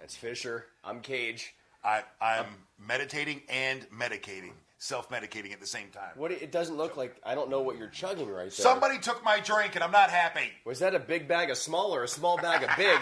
That's Fisher. I'm Kage. I'm meditating and medicating, self-medicating at the same time. It doesn't look like, I don't know what you're chugging right there. Somebody took my drink and I'm not happy. Was that a big bag of small or a small bag of big?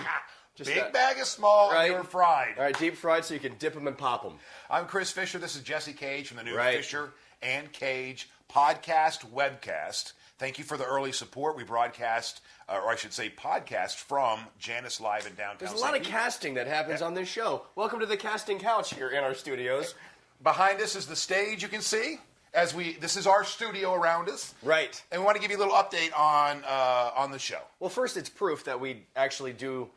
Big bag of small, right? And you're fried. All right, deep fried so you can dip them and pop them. I'm Chris Fisher. This is Jesse Kage from the new Fisher and Kage podcast webcast. Thank you for the early support. We broadcast, or I should say podcast, from Janice Live in downtown. There's a lot of casting that happens on this show. Welcome to the casting couch here in our studios. Behind us is the stage, you can see. This is our studio around us. Right. And we want to give you a little update on the show. Well, first, it's proof that we actually do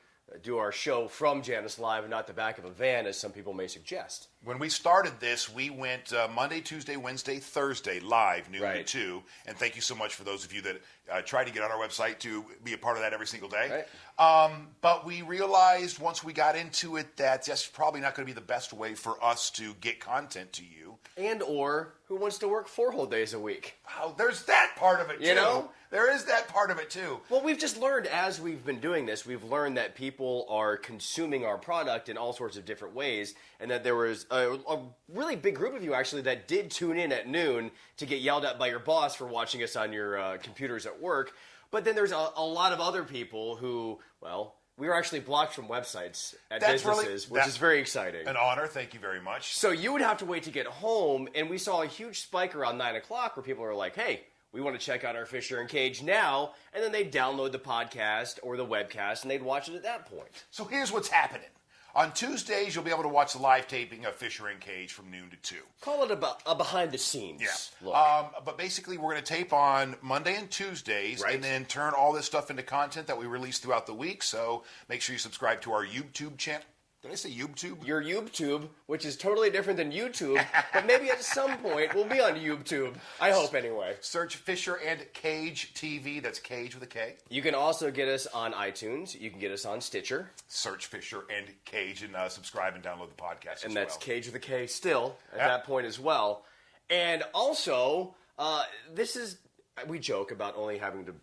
our show from Janice Live and not the back of a van, as some people may suggest. When we started this, we went Monday, Tuesday, Wednesday, Thursday, live, noon to 2. And thank you so much for those of you that try to get on our website to be a part of that every single day. Right. But we realized once we got into it that that's probably not going to be the best way for us to get content to you. And or who wants to work 4 whole days a week? Oh, there's that part of it, too. You know? There is that part of it, too. Well, we've just learned as we've been doing this, we've learned that people are consuming our product in all sorts of different ways, and that there was a really big group of you, actually, that did tune in at noon to get yelled at by your boss for watching us on your computers at work. But then there's a lot of other people who, well, we were actually blocked from websites at businesses, which is very exciting. An honor. Thank you very much. So you would have to wait to get home, and we saw a huge spike around 9 o'clock where people were like, hey, we want to check out our Fisher and Kage now, and then they'd download the podcast or the webcast, and they'd watch it at that point. So here's what's happening. On Tuesdays, you'll be able to watch the live taping of Fisher and Kage from noon to 2. Call it a behind-the-scenes look. But basically, we're going to tape on Monday and Tuesdays, and then turn all this stuff into content that we release throughout the week. So make sure you subscribe to our YouTube channel. Did I say YouTube? Your YouTube, which is totally different than YouTube, but maybe at some point we'll be on YouTube. I hope, anyway. Search Fisher and Kage TV. That's Kage with a K. You can also get us on iTunes. You can get us on Stitcher. Search Fisher and Kage and subscribe and download the podcast and that's Kage with a K still at that point as well. And also, we joke about only having to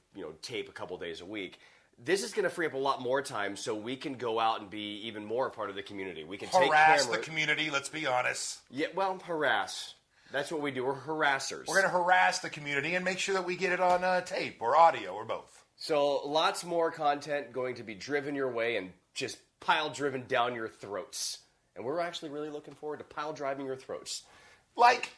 tape a couple days a week. This is going to free up a lot more time so we can go out and be even more a part of the community. We can harass the community, let's be honest. Yeah, well, harass. That's what we do. We're harassers. We're going to harass the community and make sure that we get it on tape or audio or both. So lots more content going to be driven your way and just pile-driven down your throats. And we're actually really looking forward to pile-driving your throats. Like